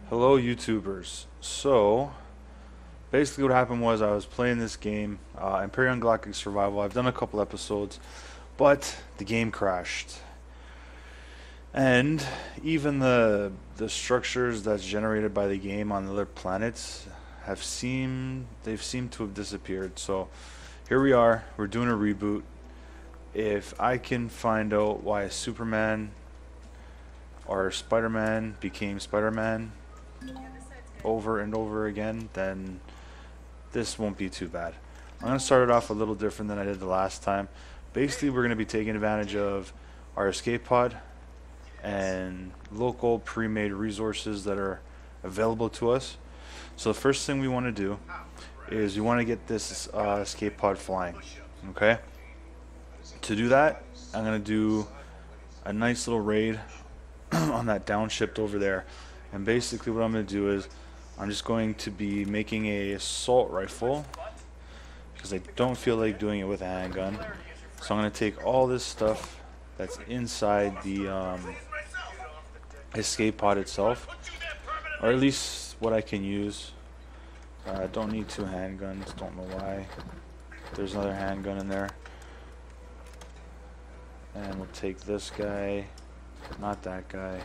Hello YouTubers. So basically what happened was I was playing this game, Empyrion Galactic Survival. I've done a couple episodes, but the game crashed. And even the structures that's generated by the game on other planets they've seemed to have disappeared. So here we are, we're doing a reboot. If I can find out why a Superman or Spider-Man became Spider-Man over and over again, then this won't be too bad. I'm going to start it off a little different than I did the last time. Basically, we're going to be taking advantage of our escape pod and local pre-made resources that are available to us. So the first thing we want to do is we want to get this escape pod flying. Okay? To do that, I'm going to do a nice little raid on that downshift over there. And basically what I'm going to do is I'm just going to be making a assault rifle because I don't feel like doing it with a handgun. So I'm going to take all this stuff that's inside the escape pod itself, or at least what I can use. I don't need two handguns, don't know why. There's another handgun in there. And we'll take this guy, not that guy,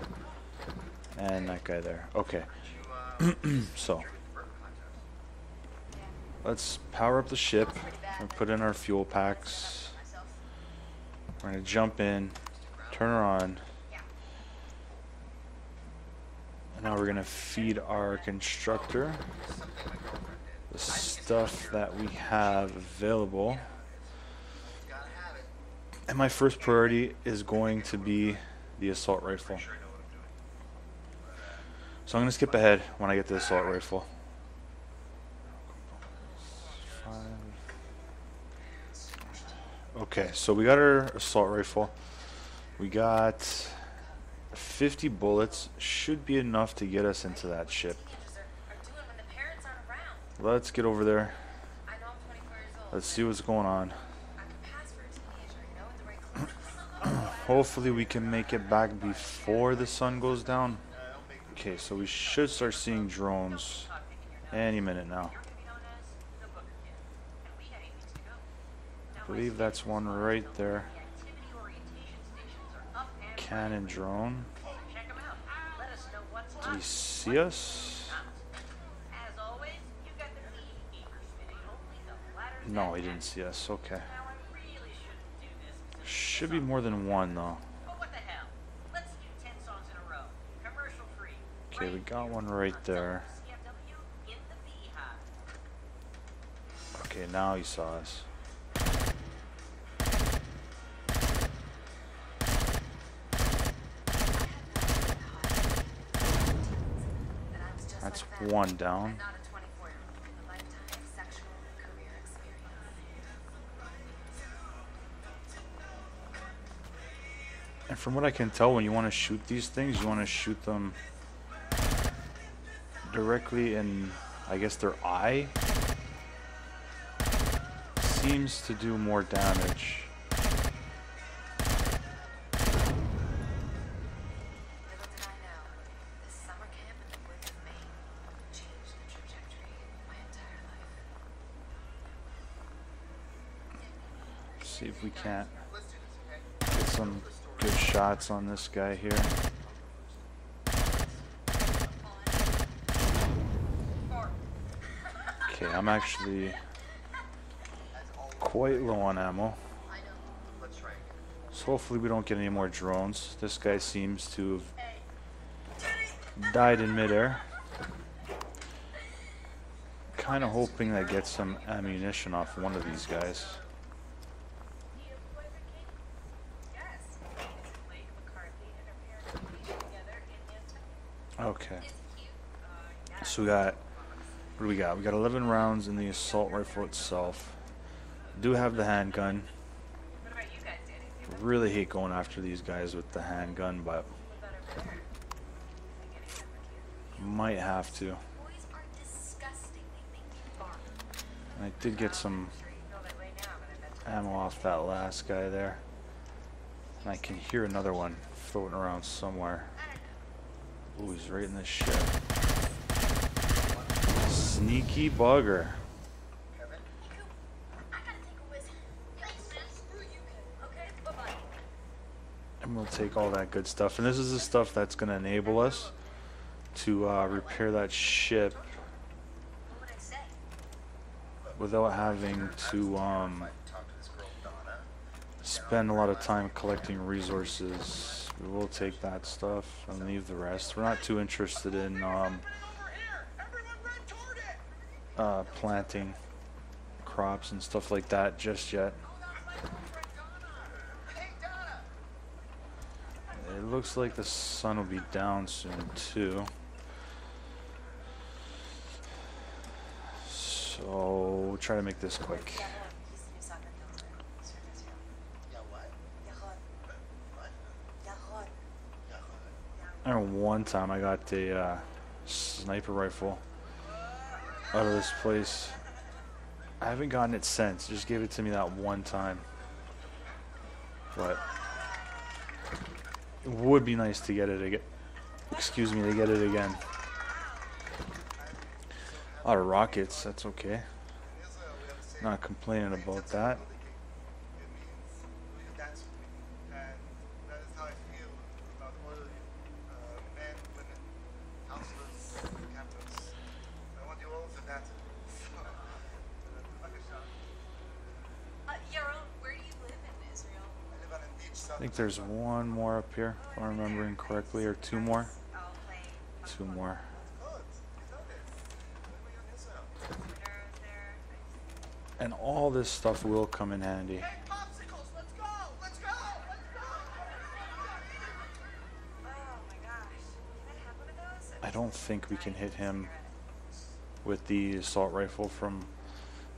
and that guy there. Okay. So let's power up the ship and put in our fuel packs. We're going to jump in, turn her on, and now we're going to feed our constructor the stuff that we have available. And my first priority is going to be the assault rifle. So I'm going to skip ahead when I get to the assault rifle. Okay, so we got our assault rifle. We got 50 bullets. Should be enough to get us into that ship. Let's get over there. Let's see what's going on. Hopefully we can make it back before the sun goes down. Okay, so we should start seeing drones any minute now. I believe that's one right there. Cannon drone. Did he see us? No, he didn't see us. Okay. Should be more than one though. Okay, we got one right there. Okay, now he saw us. That's one down. And from what I can tell, when you want to shoot these things, you want to shoot them directly in, I guess, their eye. Seems to do more damage. Let's see if we can't get some good shots on this guy here. Okay, I'm actually quite low on ammo. So hopefully we don't get any more drones. This guy seems to have died in midair. Kind of hoping I get some ammunition off one of these guys. Okay. So we got, what do we got? We got 11 rounds in the assault rifle itself. Do have the handgun. Really hate going after these guys with the handgun, but might have to. And I did get some ammo off that last guy there. And I can hear another one floating around somewhere. Ooh, he's right in this ship. Sneaky bugger. And we'll take all that good stuff. And this is the stuff that's going to enable us to repair that ship without having to spend a lot of time collecting resources. We will take that stuff and leave the rest. We're not too interested in planting crops and stuff like that just yet. It looks like the sun will be down soon too. So we'll try to make this quick. I remember one time I got a sniper rifle out of this place. I haven't gotten it since. Just gave it to me that one time. But it would be nice to get it again. Excuse me, to get it again. A lot of rockets, that's okay. Not complaining about that. I think there's one more up here, if I'm remembering correctly, or two more. Two more. And all this stuff will come in handy. I don't think we can hit him with the assault rifle from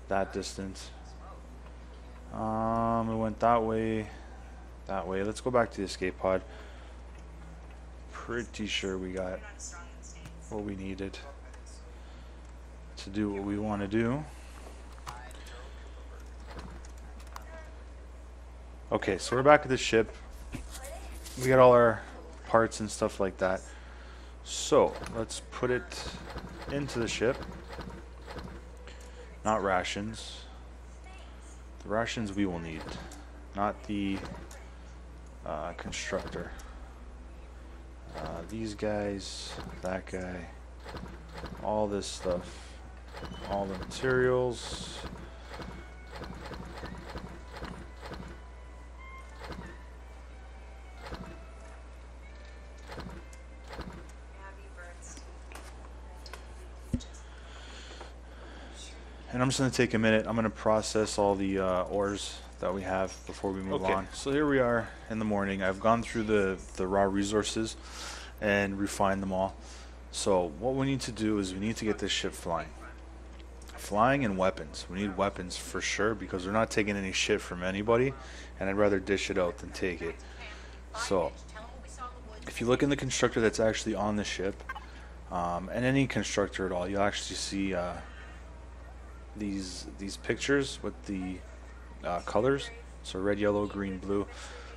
that distance. We went that way. That way. Let's go back to the escape pod. Pretty sure we got what we needed to do what we want to do. Okay, so we're back at the ship. We got all our parts and stuff like that. So let's put it into the ship. Not rations. The rations we will need, not the constructor. These guys, that guy, all this stuff, all the materials. And I'm just going to take a minute. I'm going to process all the ores that we have before we move on. So here we are in the morning. I've gone through the raw resources and refined them all. So what we need to do is we need to get this ship flying. Flying and weapons. We need weapons for sure because we're not taking any shit from anybody, and I'd rather dish it out than take it. So if you look in the constructor that's actually on the ship, and any constructor at all, you'll actually see these pictures with the colors, so red, yellow, green, blue.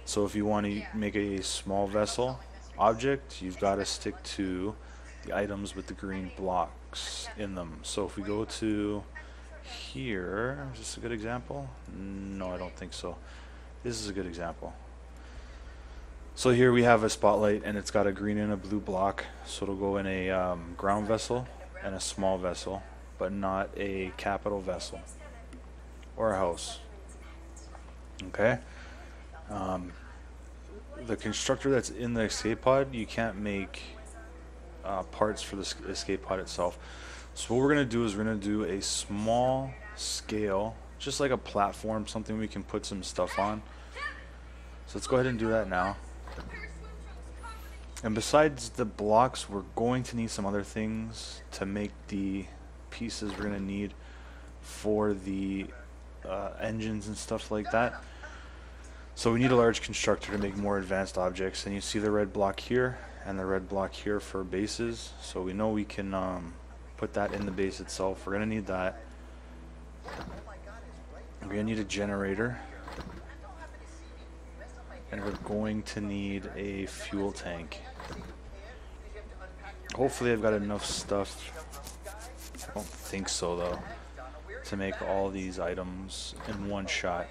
So if you want to make a small vessel object, you've got to stick to the items with the green blocks in them. So if we go to here, is this a good example? No, I don't think so. This is a good example. So here we have a spotlight and it's got a green and a blue block, so it'll go in a ground vessel and a small vessel, but not a capital vessel or a house. Okay. The constructor that's in the escape pod, you can't make parts for the escape pod itself. So what we're going to do is we're going to do a small scale, just like a platform, something we can put some stuff on. So let's go ahead and do that now. And besides the blocks, we're going to need some other things to make the pieces we're going to need for the engines and stuff like that. So we need a large constructor to make more advanced objects, and you see the red block here and the red block here for bases, so we know we can put that in the base itself. We're going to need that. We're going to need a generator, and we're going to need a fuel tank. Hopefully I've got enough stuff. Oh. think so though, to make all these items in one shot.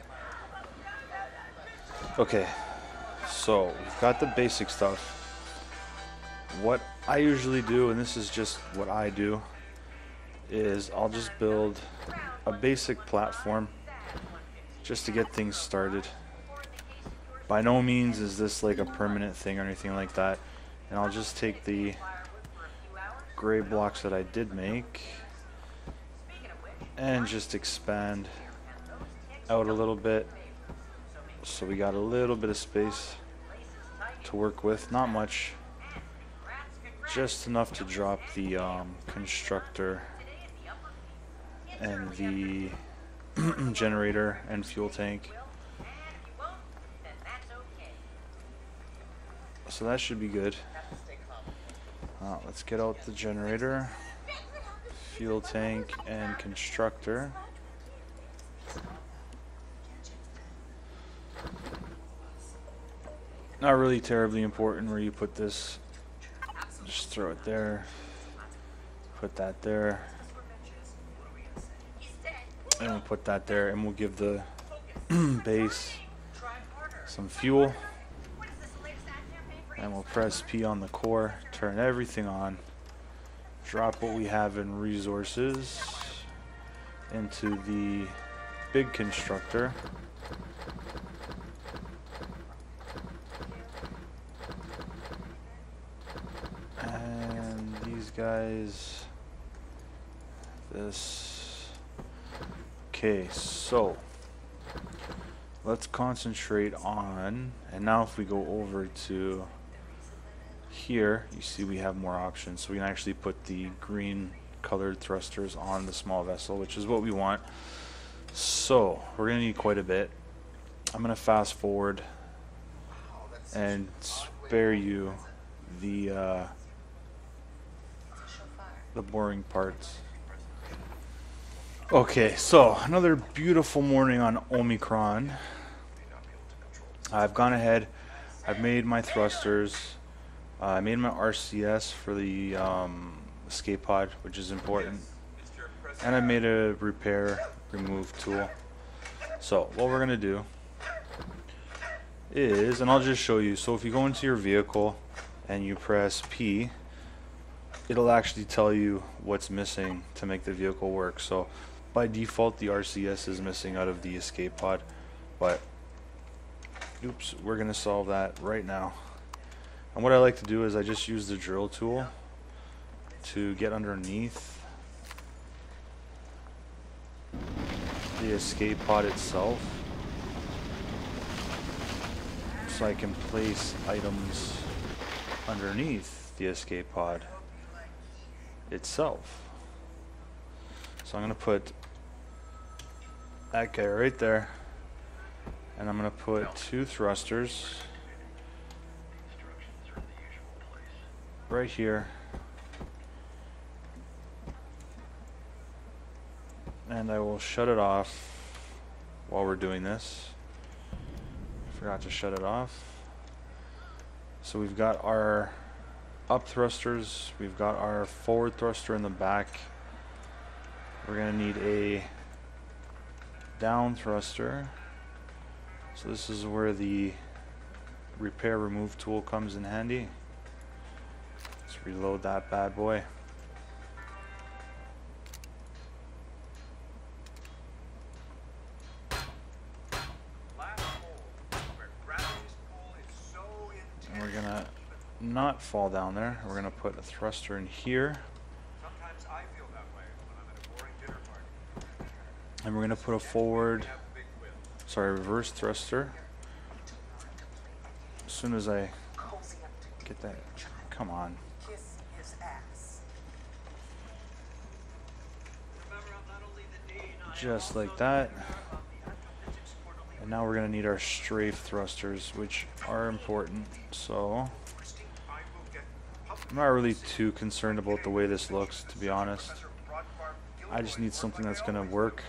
Okay, so we've got the basic stuff. What I usually do, and this is just what I do, is I'll just build a basic platform just to get things started. By no means is this like a permanent thing or anything like that. And I'll just take the gray blocks that I did make and just expand out a little bit, so we got a little bit of space to work with. Not much, just enough to drop the constructor and the generator and fuel tank. So that should be good. Let's get out the generator, fuel tank, and constructor. Not really terribly important where you put this. Just throw it there. Put that there. And we'll put that there, and we'll give the base some fuel. And we'll press P on the core, turn everything on, drop what we have in resources into the big constructor. And these guys, this. Okay, so let's concentrate on, and now if we go over to here, you see we have more options, so we can actually put the green colored thrusters on the small vessel, which is what we want. So we're gonna need quite a bit. I'm gonna fast forward and spare you the boring parts. Okay, so another beautiful morning on Omicron. I've gone ahead, I've made my thrusters. I made my RCS for the escape pod, which is important, and I made a repair remove tool. So what we're gonna do is, and I'll just show you, so if you go into your vehicle and you press P, it'll actually tell you what's missing to make the vehicle work. So by default the RCS is missing out of the escape pod, but oops, we're gonna solve that right now. And what I like to do is I just use the drill tool to get underneath the escape pod itself, so I can place items underneath the escape pod itself. So I'm going to put that guy right there, and I'm going to put 2 thrusters right here, and I will shut it off while we're doing this. Forgot to shut it off. So we've got our up thrusters, we've got our forward thruster in the back. We're going to need a down thruster. So this is where the repair remove tool comes in handy. Let's reload that bad boy. And we're gonna not fall down there. We're gonna put a thruster in here. And we're gonna put a reverse thruster. As soon as I get that, come on. Just like that. And now we're going to need our strafe thrusters, which are important. So I'm not really too concerned about the way this looks, to be honest. I just need something that's going to work.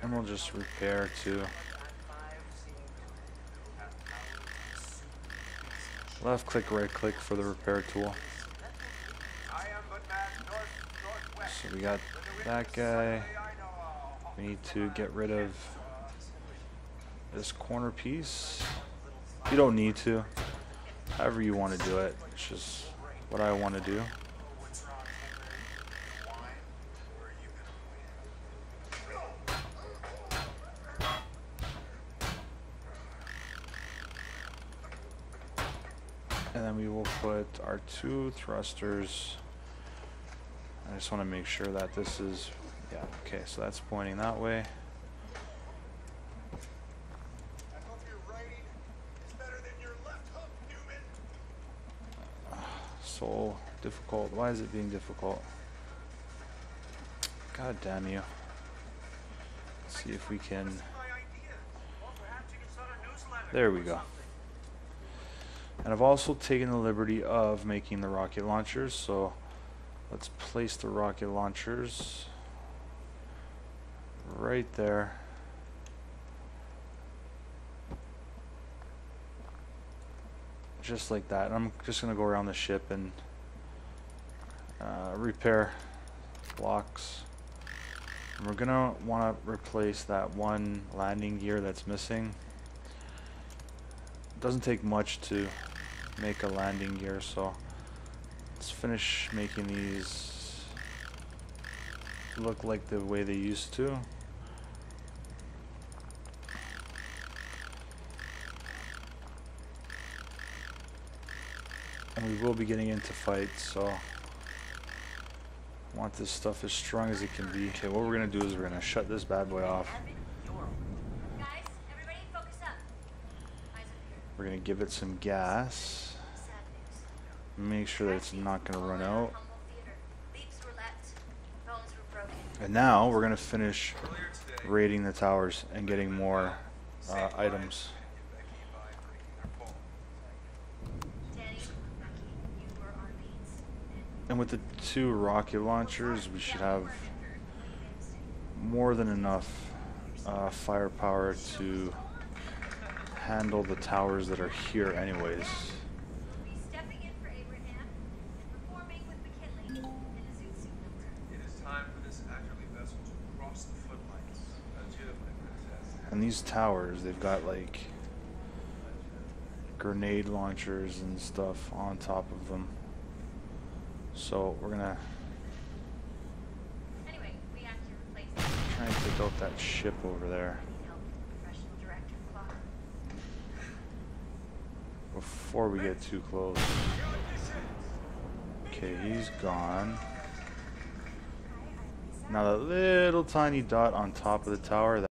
And we'll just repair too. Left click, right click for the repair tool. So we got that guy. We need to get rid of this corner piece. You don't need to. However you want to do it. It's just what I want to do. And then we will put our 2 thrusters. I just want to make sure that this is, yeah, okay, so that's pointing that way. So difficult. Why is it being difficult? God damn you. Let's see if we can. There we go. And I've also taken the liberty of making the rocket launchers, so let's place the rocket launchers right there. Just like that. And I'm just going to go around the ship and repair blocks. And we're going to want to replace that one landing gear that's missing. It doesn't take much to make a landing gear, so let's finish making these look like the way they used to. And we will be getting into fights, so I want this stuff as strong as it can be. Okay, what we're going to do is we're going to shut this bad boy off. We're going to give it some gas. Make sure that it's not going to run out. And now we're going to finish raiding the towers and getting more items. And with the 2 rocket launchers, we should have more than enough firepower to handle the towers that are here anyways. And these towers, they've got like grenade launchers and stuff on top of them. So we're gonna try and take out that ship over there before we get too close. Okay, he's gone. Now that little tiny dot on top of the tower,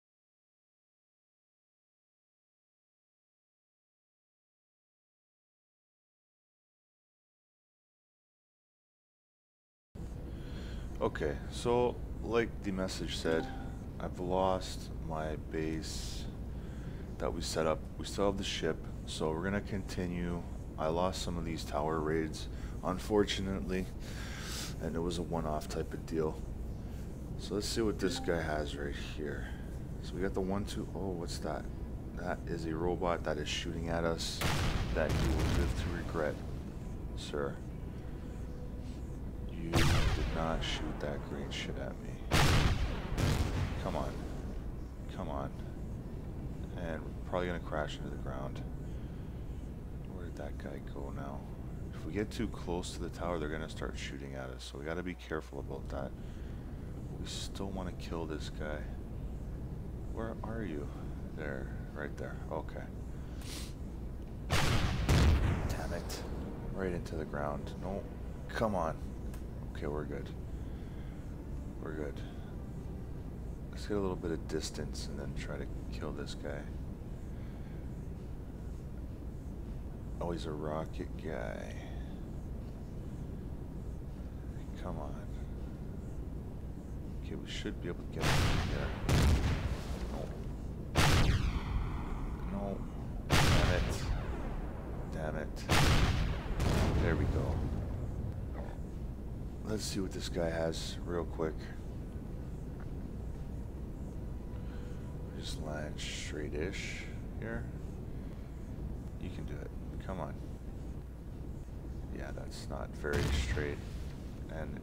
okay, so like the message said, I've lost my base that we set up. We still have the ship, so we're gonna continue. I lost some of these tower raids, unfortunately, and it was a one-off type of deal. So let's see what this guy has right here. So we got the 1-2. Oh, what's that? That is a robot that is shooting at us that you will live to regret, sir. You did not shoot that green shit at me. Come on. Come on. And we're probably going to crash into the ground. Where did that guy go now? If we get too close to the tower, they're going to start shooting at us. So we got to be careful about that. We still want to kill this guy. Where are you? There. Right there. Okay. Damn it. Right into the ground. No. Come on. Okay, we're good. We're good. Let's get a little bit of distance and then try to kill this guy. Oh, he's a rocket guy. Come on. Okay, we should be able to get him here. No. No. Damn it. Damn it. There we go. Let's see what this guy has real quick. Just land straight-ish here. You can do it. Come on. Yeah, that's not very straight. And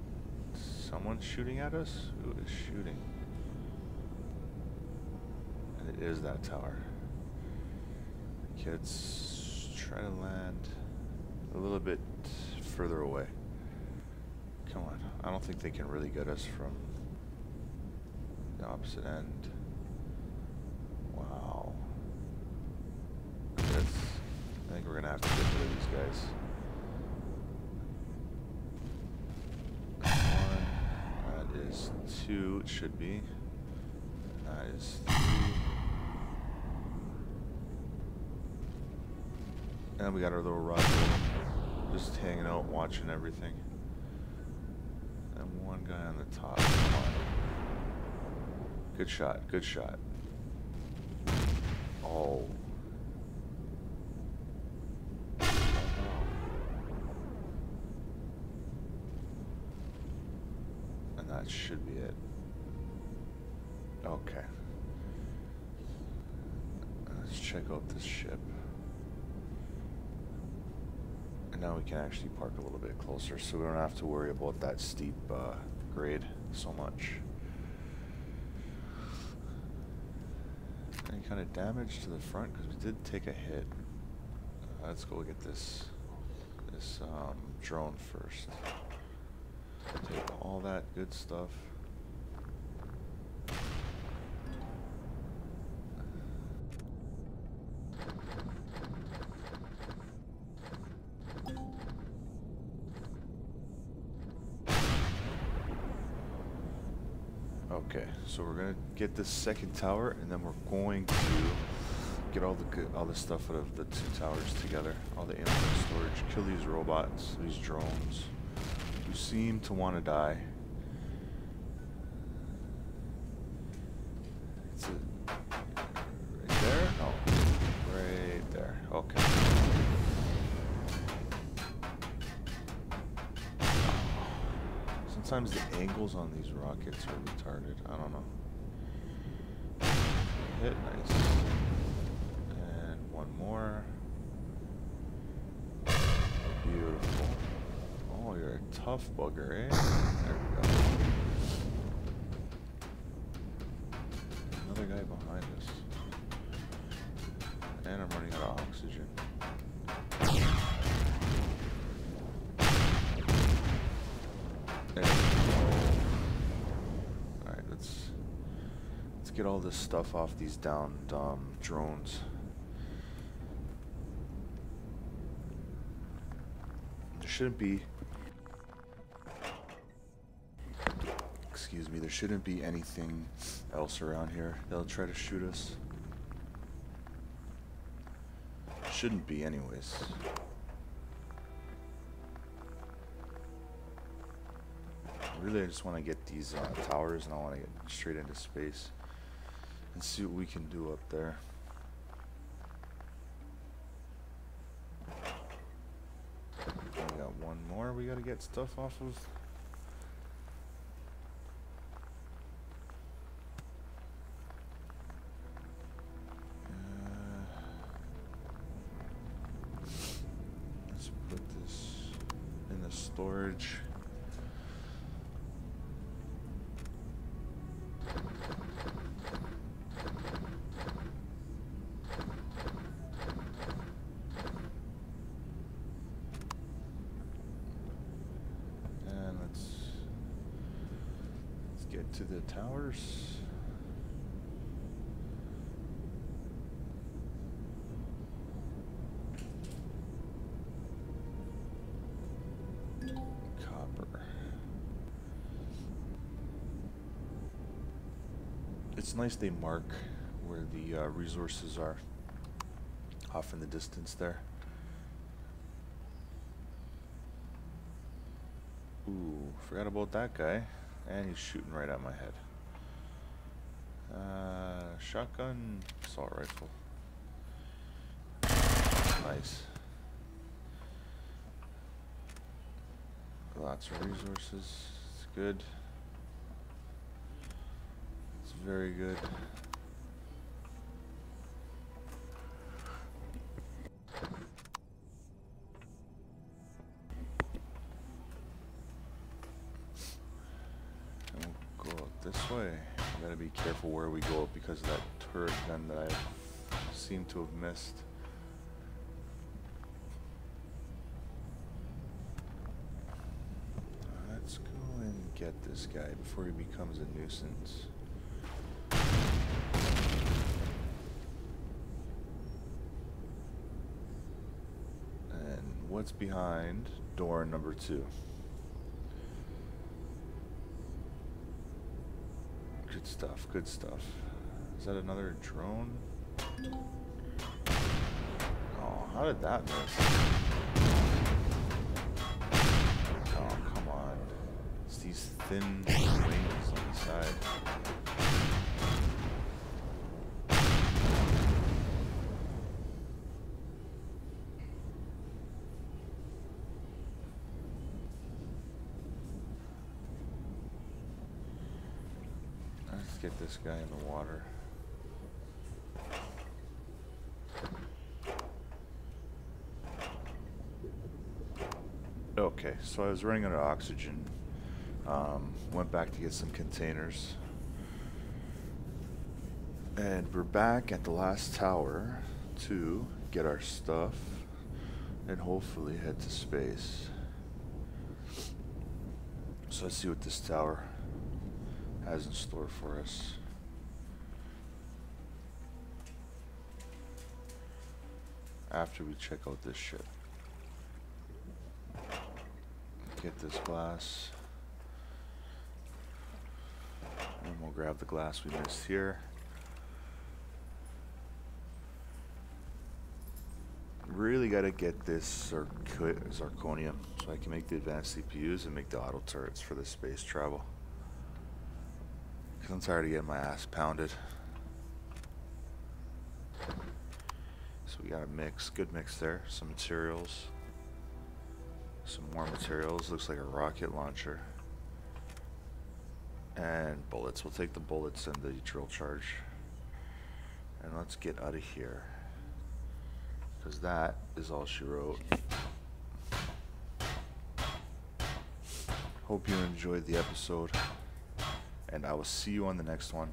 someone's shooting at us? Who is shooting? And it is that tower. Okay, let's try to land a little bit further away. Come on. I don't think they can really get us from the opposite end. Wow. I think we're gonna have to get rid of these guys. One. That is two. It should be. That is three. And we got our little rocket just hanging out, watching everything. And one guy on the top. Come on. Good shot. Good shot. Oh. And that should be it. Okay. Let's check out this ship. And now we can actually park a little bit closer so we don't have to worry about that steep grade so much. Any kind of damage to the front? Because we did take a hit. Let's go get this drone first. Take all that good stuff. Okay, so we're gonna get this second tower, and then we're going to get all the stuff out of the two towers together, all the inventory storage. Kill these robots, these drones, who seem to want to die. It's right there? No, right there. Okay. Sometimes the angles on these rockets are retarded. I don't know. Hit, nice. And one more. Beautiful. Oh, you're a tough bugger, eh? There we go. Another guy behind us. And I'm running out of oxygen. There we go. Alright, let's get all this stuff off these downed drones. There shouldn't be... Excuse me, there shouldn't be anything else around here that'll try to shoot us. Shouldn't be anyways. Really, I just want to get these towers, and I want to get straight into space and see what we can do up there. We got one more we got to get stuff off of. Let's put this in the storage. Get to the towers. Copper. It's nice they mark where the resources are off in the distance there. Ooh, forgot about that guy. And he's shooting right at my head. Shotgun, assault rifle. Nice. Lots of resources. It's good. It's very good. this way. I gotta be careful where we go because of that turret gun that I seem to have missed. Let's go and get this guy before he becomes a nuisance. And what's behind door number 2? Good stuff, good stuff. Is that another drone? Oh, how did that miss? Oh, come on. It's these thin wings on the side. Let's get this guy in the water. Okay, so I was running out of oxygen. Went back to get some containers. And we're back at the last tower to get our stuff and hopefully head to space. So let's see what this tower has in store for us. After we check out this ship. Get this glass. And we'll grab the glass we missed here. Really gotta get this zirconium so I can make the advanced CPUs and make the auto turrets for the space travel. Cause I'm tired of getting my ass pounded. So we got a mix, good mix there. Some materials. Some more materials. Looks like a rocket launcher. And bullets. We'll take the bullets and the drill charge. And let's get out of here. Because that is all she wrote. Hope you enjoyed the episode. And I will see you on the next one.